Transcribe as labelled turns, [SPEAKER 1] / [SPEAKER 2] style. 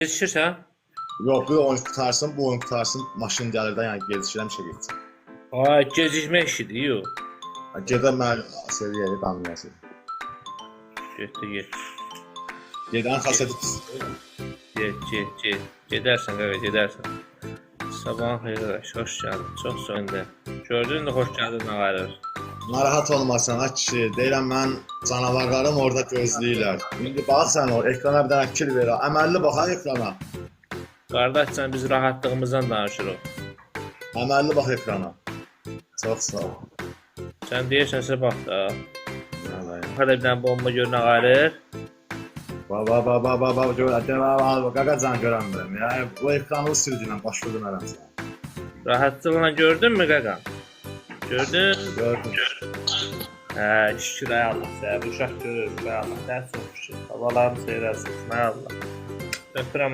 [SPEAKER 1] Yetişirsən?
[SPEAKER 2] Yox, bir oyun qutarsın, bu oyun qutarsın, maşın gəlir də, yəni gedişirəm işə getsin.
[SPEAKER 1] Ay, gecikmə işidir, yox.
[SPEAKER 2] Gedən mən seviyəli qanuniyəsi.
[SPEAKER 1] Get.
[SPEAKER 2] Gedən xəsəti pis.
[SPEAKER 1] Get. Gedərsən, qaqa, gedərsən. Sabahın xeyir, qardaş, xoş gəldin. Çox söndü. Gördün də xoş gəldin, nə qayırır.
[SPEAKER 2] Narahat olmasan, ha kişi. Deyirəm mən, canavarlarım orada gözləyirlər. İndi bax sən o, ekrana bir dənə fikir ver. Əməlli bax ha ekrana.
[SPEAKER 1] Qardaş, sən biz rahatlığımızdan danışırıq.
[SPEAKER 2] Əməlli bax ekrana. Çox sağ ol.
[SPEAKER 1] Sən deyirsənsə bax da.
[SPEAKER 2] Nəyə?
[SPEAKER 1] Hələ bir dənə bomba gör, nə qayırır.
[SPEAKER 2] Baba, gör, qaqacan görəmirəm. Yəni, bu ekranı sildirəm, başqa demərəm sənə.
[SPEAKER 1] Rahatlığına gördün mü, qaqa? Gördün?
[SPEAKER 2] Gördüm.
[SPEAKER 1] Hə, şükür, ay Allah, sən bu uşaq görür, ay Allah, sən çox şükür. Havalarını seyrəsiniz, ay Allah. Öpürəm.